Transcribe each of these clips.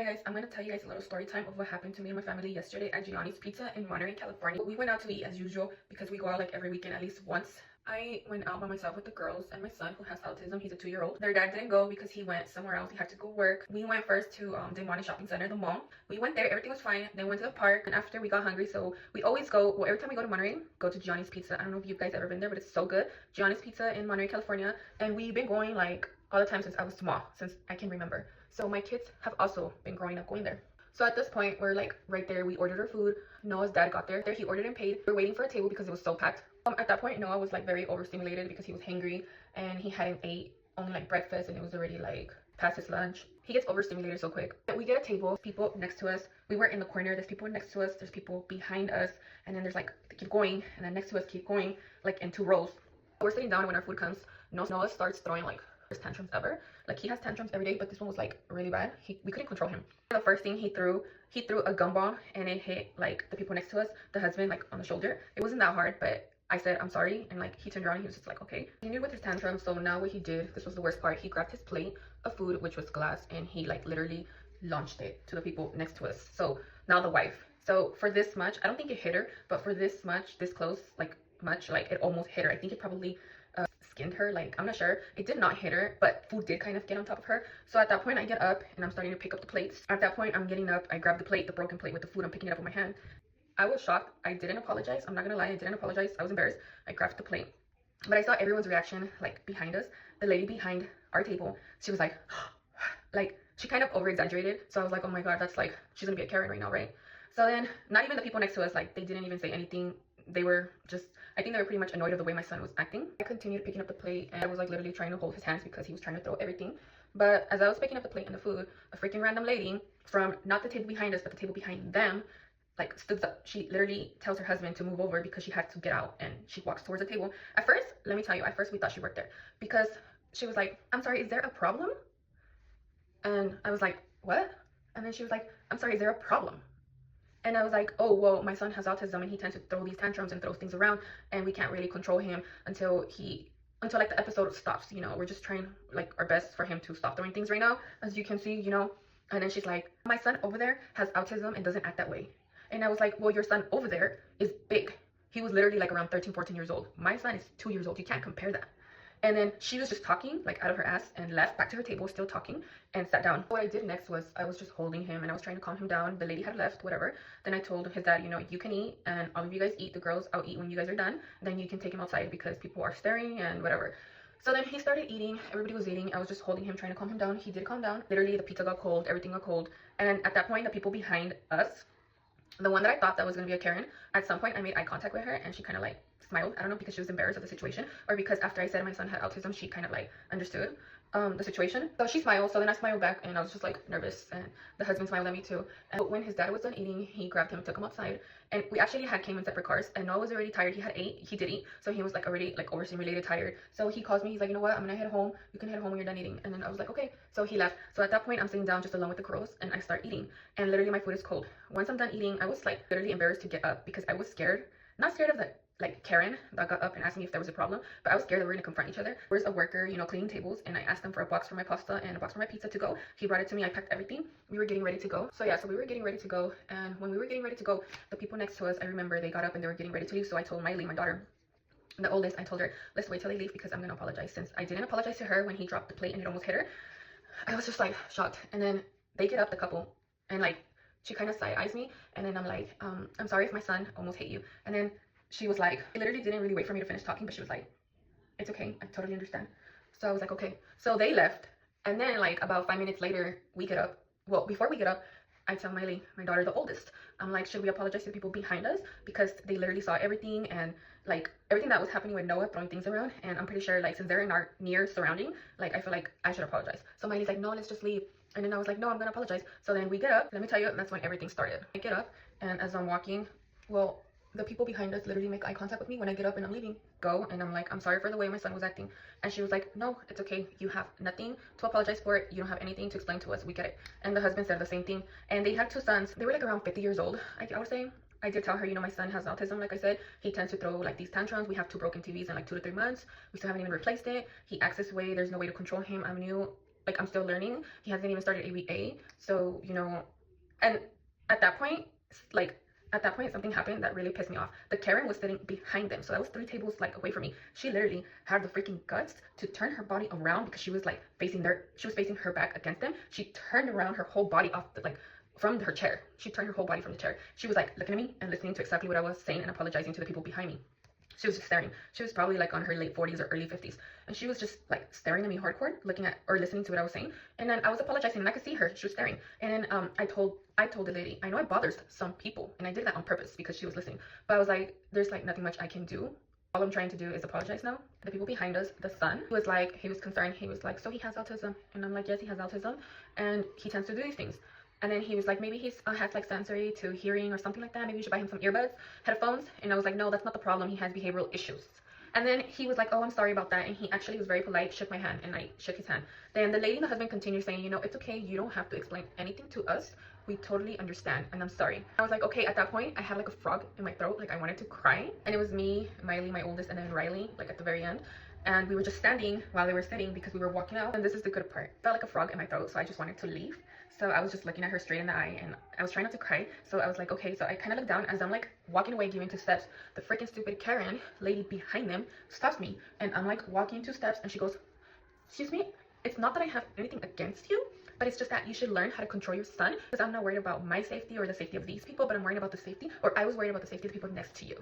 guys, I'm going to tell you guys a little story time of what happened to me and my family yesterday at Gianni's Pizza in Monterey, California. We went out to eat as usual because we go out like every weekend at least once. I went out by myself with the girls and my son who has autism. He's a 2-year-old. Their dad didn't go because he went somewhere else. He had to go work. We went first to Demani Shopping Center, the mall. We went there. Everything was fine. Then went to the park. And after we got hungry, so we always go, well, every time we go to Monterey, go to Gianni's Pizza. I don't know if you guys ever been there, but it's so good. Gianni's Pizza in Monterey, California. And we've been going like all the time since I was small, since I can remember. So my kids have also been growing up going there. So at this point, we're like right there. We ordered our food. Noah's dad got there. He ordered and paid. We're waiting for a table because it was so packed. At that point, Noah was like very overstimulated because he was hungry and he hadn't ate only like breakfast and it was already like past his lunch. He gets overstimulated so quick. We get a table, people next to us. We were in the corner. There's people next to us. There's people behind us. And then there's like, they keep going. And then next to us keep going like in 2 rows. We're sitting down and when our food comes, Noah starts throwing like his tantrums ever. Like he has tantrums every day, but this one was like really bad. We couldn't control him. The first thing he threw a gumball and it hit like the people next to us, the husband, like on the shoulder. It wasn't that hard, but I said I'm sorry, and like he turned around and he was just like okay. He knew with his tantrum. So now what he did, this was the worst part, he grabbed his plate of food, which was glass, and he like literally launched it to the people next to us. So now the wife, so for this much, I don't think it hit her, but for this much, this close, like much, like it almost hit her. I think it probably skinned her, like I'm not sure. It did not hit her, but food did kind of get on top of her. So at that point I get up and I'm starting to pick up the plates. At that point I'm getting up, I grab the plate, the broken plate with the food, I'm picking it up with my hand. I was shocked. I didn't apologize. I'm not gonna lie, I didn't apologize. I was embarrassed. I grabbed the plate, but I saw everyone's reaction like behind us. The lady behind our table, she was like like she kind of over exaggerated. So I was like, oh my god, that's like she's gonna be a Karen right now, right? So then not even the people next to us, like they didn't even say anything. They were just, I think they were pretty much annoyed of the way my son was acting. I continued picking up the plate and I was like literally trying to hold his hands because he was trying to throw everything. But as I was picking up the plate and the food, a freaking random lady from not the table behind us, but the table behind them, like stood up. She literally tells her husband to move over because she had to get out, and she walks towards the table. At first, let me tell you, at first we thought she worked there because she was like, I'm sorry, is there a problem? And I was like, what? And then she was like, I'm sorry, is there a problem? And I was like, oh, well, my son has autism and he tends to throw these tantrums and throws things around, and we can't really control him until like the episode stops, you know. We're just trying like our best for him to stop throwing things right now, as you can see, you know. And then she's like, my son over there has autism and doesn't act that way. And I was like, well, your son over there is big. He was literally like around 13, 14 years old. My son is 2 years old. You can't compare that. And then she was just talking like out of her ass and left back to her table, still talking, and sat down. What I did next was I was just holding him and I was trying to calm him down. The lady had left, whatever. Then I told his dad, you know, you can eat and all of you guys eat. The girls, I'll eat when you guys are done. Then you can take him outside because people are staring and whatever. So then he started eating. Everybody was eating. I was just holding him, trying to calm him down. He did calm down. Literally, the pizza got cold. Everything got cold. And at that point, the people behind us, the one that I thought that was going to be a Karen, at some point I made eye contact with her and she kind of like smiled. I don't know, because she was embarrassed of the situation or because after I said my son had autism, she kind of like understood the situation. So she smiled. So then I smiled back and I was just like nervous, and the husband smiled at me too. And when his dad was done eating, he grabbed him, took him outside, and we actually came in separate cars. And Noah was already tired. He did eat, so he was like already like overstimulated, tired. So he calls me, he's like, you know what, I'm gonna head home, you can head home when you're done eating. And then I was like, okay. So he left. So at that point I'm sitting down just alone with the girls and I start eating, and literally my food is cold. Once I'm done eating, I was like literally embarrassed to get up because I was scared. Not scared of the like Karen that got up and asked me if there was a problem, but I was scared that we were gonna confront each other. There's a worker, you know, cleaning tables, and I asked him for a box for my pasta and a box for my pizza to go. He brought it to me. I packed everything. We were getting ready to go. So yeah, so we were getting ready to go, and when we were getting ready to go, the people next to us, I remember they got up and they were getting ready to leave. So I told Miley, my daughter, the oldest, I told her, let's wait till they leave because I'm gonna apologize. Since I didn't apologize to her when he dropped the plate and it almost hit her, I was just like shocked. And then they get up, the couple, and like she kind of side eyes me, and then I'm like, I'm sorry if my son almost hit you. And then she was like, she literally didn't really wait for me to finish talking, but she was like, it's okay, I totally understand. So I was like, okay. So they left, and then like about 5 minutes later, we get up. Well, before we get up, I tell Miley, my daughter, the oldest, I'm like, should we apologize to the people behind us because they literally saw everything, and like everything that was happening with Noah throwing things around, and I'm pretty sure like since they're in our near surrounding, like I feel like I should apologize. So Miley's like, no, let's just leave. And then I was like, no, I'm gonna apologize. So then we get up. Let me tell you, that's when everything started. I get up, and as I'm walking, well, the people behind us literally make eye contact with me when I get up and I'm leaving. Go, and I'm like, I'm sorry for the way my son was acting. And she was like, no, it's okay. You have nothing to apologize for. You don't have anything to explain to us. We get it. And the husband said the same thing. And they had 2 sons. They were like around 50 years old, I was saying. I did tell her, you know, my son has autism, like I said. He tends to throw like these tantrums. We have 2 broken TVs in like 2 to 3 months. We still haven't even replaced it. He acts this way. There's no way to control him. I'm new. like I'm still learning. He hasn't even started ABA. So, you know, and at that point, like at that point something happened that really pissed me off. The Karen was sitting behind them, so that was 3 tables like away from me. She literally had the freaking guts to turn her body around because she was like facing her back against them. She turned around her whole body off the, like from her chair. She turned her whole body from the chair. She was like looking at me and listening to exactly what I was saying and apologizing to the people behind me. She was just staring. She was probably like on her late 40s or early 50s. And she was just like staring at me hardcore, looking at or listening to what I was saying. And then I was apologizing and I could see her. She was staring. And then I told the lady, I know it bothers some people. And I did that on purpose because she was listening. But I was like, there's like nothing much I can do. All I'm trying to do is apologize now. The people behind us, the son, was like, he was concerned. He was like, so he has autism. And I'm like, yes, he has autism. And he tends to do these things. And then he was like, maybe he has like sensory to hearing or something like that. Maybe you should buy him some earbuds, headphones. And I was like, no, that's not the problem. He has behavioral issues. And then he was like, oh, I'm sorry about that. And he actually was very polite, shook my hand, and I shook his hand. Then the lady and the husband continued saying, you know, it's okay. You don't have to explain anything to us. We totally understand. And I'm sorry. I was like, okay, at that point, I had like a frog in my throat. Like I wanted to cry. And it was me, Miley, my oldest, and then Riley, like at the very end. And we were just standing while they were sitting because we were walking out. And this is the good part. I felt like a frog in my throat, so I just wanted to leave. So I was just looking at her straight in the eye and I was trying not to cry. So I was like, okay. So I kind of looked down as I'm like walking away, giving 2 steps. The freaking stupid Karen lady behind them stops me. And I'm like walking 2 steps and she goes, excuse me, it's not that I have anything against you, but it's just that you should learn how to control your son. Because I'm not worried about my safety or the safety of these people, but I'm worried about the safety, or I was worried about the safety of the people next to you.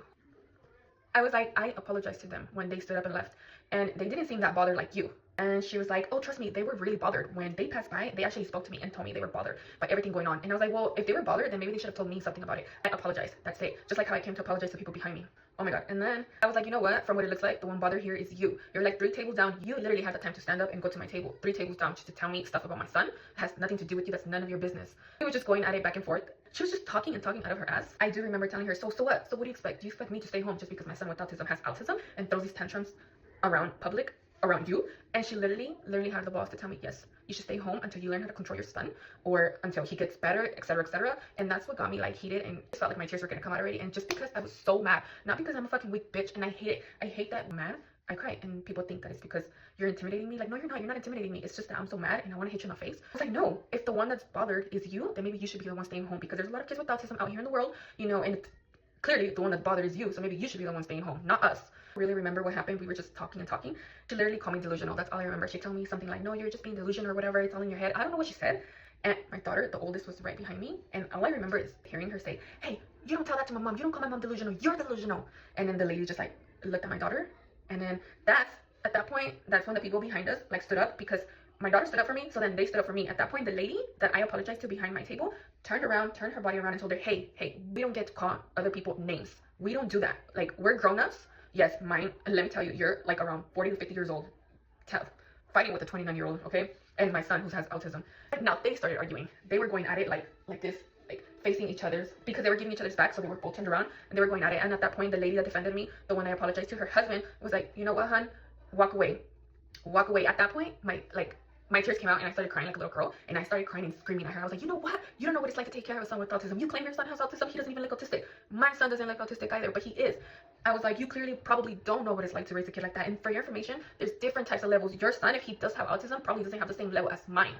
I was like, I apologized to them when they stood up and left. And they didn't seem that bothered like you. And she was like, oh, trust me, they were really bothered. When they passed by, they actually spoke to me and told me they were bothered by everything going on. And I was like, well, if they were bothered, then maybe they should have told me something about it. I apologize. That's it. Just like how I came to apologize to people behind me. Oh my God. And then I was like, you know what? From what it looks like, the one bothered here is you. You're like 3 tables down. You literally had the time to stand up and go to my table. 3 tables down just to tell me stuff about my son. It has nothing to do with you. That's none of your business. We were just going at it back and forth. She was just talking and talking out of her ass. I do remember telling her, so what? So what do you expect? Do you expect me to stay home just because my son with autism has autism and throws these tantrums around public, around you? And she literally had the balls to tell me, yes, you should stay home until you learn how to control your son or until he gets better, etc., etc. And that's what got me like heated and it felt like my tears were gonna come out already. And just because I was so mad, not because I'm a fucking weak bitch and I hate it. I hate that mad. I cry and people think that it's because you're intimidating me. Like, no, you're not intimidating me. It's just that I'm so mad and I want to hit you in the face. I was like, no, if the one that's bothered is you, then maybe you should be the one staying home because there's a lot of kids with autism out here in the world, you know, and clearly the one that's bothered is you. So maybe you should be the one staying home, not us. I really remember what happened. We were just talking and talking. She literally called me delusional. That's all I remember. She told me something like, no, you're just being delusional or whatever. It's all in your head. I don't know what she said. And my daughter, the oldest, was right behind me. And all I remember is hearing her say, hey, you don't tell that to my mom. You don't call my mom delusional. You're delusional. And then the lady just like looked at my daughter. And then at that point, that's when the people behind us like stood up because my daughter stood up for me. So then they stood up for me. At that point, the lady that I apologized to behind my table turned around, turned her body around and told her, hey, we don't get to call other people names. We don't do that. Like, we're grown-ups. Yes, mine, and let me tell you, you're like around 40 to 50 years old, fighting with a 29-year-old, okay? And my son who has autism. Now they started arguing. They were going at it like this, like facing each other's, because they were giving each other's back, so they were both turned around and they were going at it. And at that point, the lady that defended me, the one I apologized to, her husband was like, you know what, hon, walk away. At that point, my tears came out and I started crying like a little girl, and I started crying and screaming at her. I was like, you know what? You don't know what it's like to take care of a son with autism. You claim your son has autism. He doesn't even look autistic. My son doesn't look autistic either, but he is. I was like, you clearly probably don't know what it's like to raise a kid like that. And for your information, there's different types of levels. Your son, if he does have autism, probably doesn't have the same level as mine.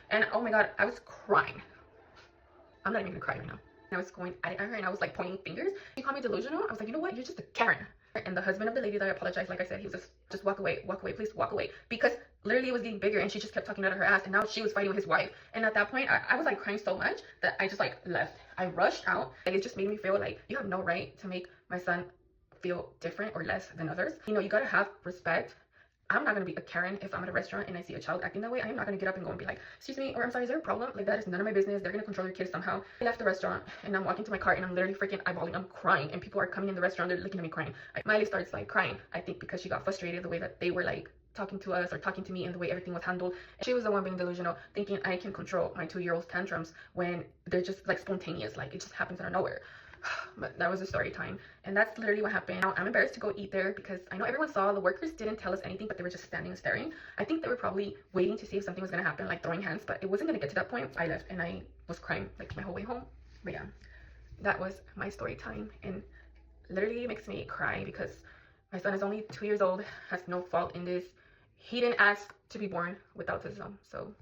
And oh my God, I was crying. I'm not even gonna cry right now. And I was going at her and I was like pointing fingers. She called me delusional. I was like, you know what? You're just a Karen. And the husband of the lady that I apologized, like I said, he was just walk away, please walk away. Because literally it was getting bigger and she just kept talking out of her ass. And now she was fighting with his wife. And at that point, I was like crying so much that I just like left. I rushed out. And it just made me feel like you have no right to make my son feel different or less than others. You know, you gotta have respect. I'm not gonna be a Karen if I'm at a restaurant and I see a child acting that way. I'm not gonna get up and go and be like, excuse me, or I'm sorry, is there a problem? Like, that is none of my business. They're gonna control your kids somehow. I left the restaurant and I'm walking to my car and I'm literally freaking eyeballing. I'm crying and people are coming in the restaurant. They're looking at me crying. Miley starts like crying. I think because she got frustrated the way that they were like talking to us or talking to me and the way everything was handled. She was the one being delusional, thinking I can control my 2-year-old's tantrums when they're just like spontaneous. Like, it just happens out of nowhere. But that was the story time, and that's literally what happened. Now I'm embarrassed to go eat there because I know everyone saw. The workers didn't tell us anything, but they were just standing and staring. I think they were probably waiting to see if something was gonna happen, like throwing hands, but it wasn't gonna get to that point. I left and I was crying like my whole way home. But yeah, that was my story time, and literally it makes me cry because my son is only 2 years old, has no fault in this, he didn't ask to be born with autism. So